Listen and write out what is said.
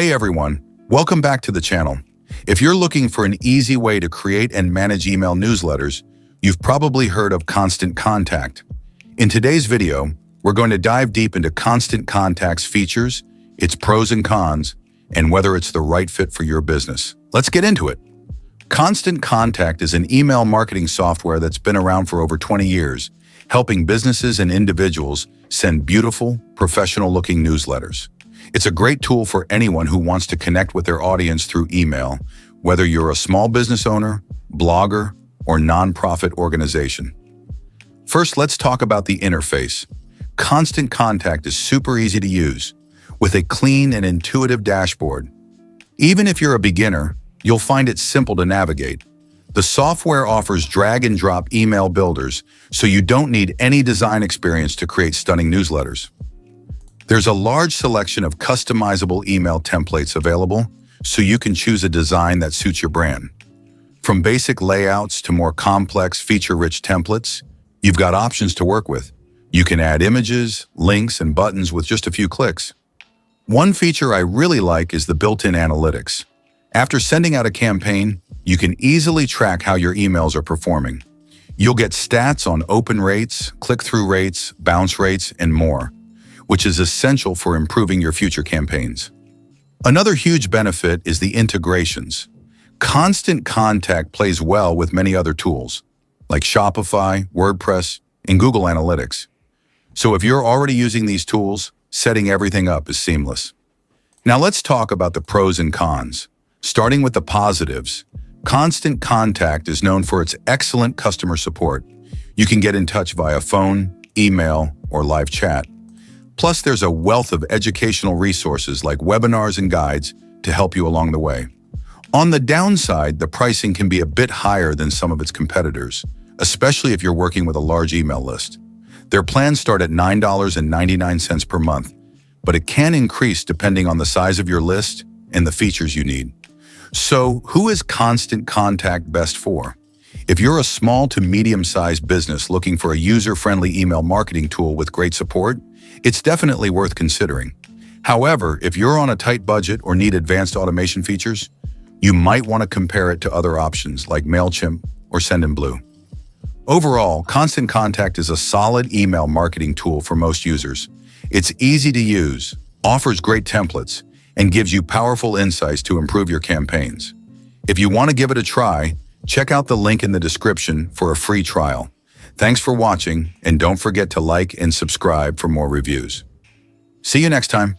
Hey everyone, welcome back to the channel. If you're looking for an easy way to create and manage email newsletters, you've probably heard of Constant Contact. In today's video, we're going to dive deep into Constant Contact's features, its pros and cons, and whether it's the right fit for your business. Let's get into it. Constant Contact is an email marketing software that's been around for over 20 years, helping businesses and individuals send beautiful, professional-looking newsletters. It's a great tool for anyone who wants to connect with their audience through email, whether you're a small business owner, blogger, or nonprofit organization. First, let's talk about the interface. Constant Contact is super easy to use, with a clean and intuitive dashboard. Even if you're a beginner, you'll find it simple to navigate. The software offers drag-and-drop email builders, so you don't need any design experience to create stunning newsletters. There's a large selection of customizable email templates available, so you can choose a design that suits your brand. From basic layouts to more complex, feature-rich templates, you've got options to work with. You can add images, links, and buttons with just a few clicks. One feature I really like is the built-in analytics. After sending out a campaign, you can easily track how your emails are performing. You'll get stats on open rates, click-through rates, bounce rates, and more, which is essential for improving your future campaigns. Another huge benefit is the integrations. Constant Contact plays well with many other tools, like Shopify, WordPress, and Google Analytics. So if you're already using these tools, setting everything up is seamless. Now let's talk about the pros and cons. Starting with the positives, Constant Contact is known for its excellent customer support. You can get in touch via phone, email, or live chat. Plus, there's a wealth of educational resources like webinars and guides to help you along the way. On the downside, the pricing can be a bit higher than some of its competitors, especially if you're working with a large email list. Their plans start at $9.99 per month, but it can increase depending on the size of your list and the features you need. So, who is Constant Contact best for? If you're a small to medium-sized business looking for a user-friendly email marketing tool with great support, it's definitely worth considering. However, if you're on a tight budget or need advanced automation features, you might want to compare it to other options like MailChimp or Sendinblue. Overall, Constant Contact is a solid email marketing tool for most users. It's easy to use, offers great templates, and gives you powerful insights to improve your campaigns. If you want to give it a try, check out the link in the description for a free trial. Thanks for watching, and don't forget to like and subscribe for more reviews. See you next time.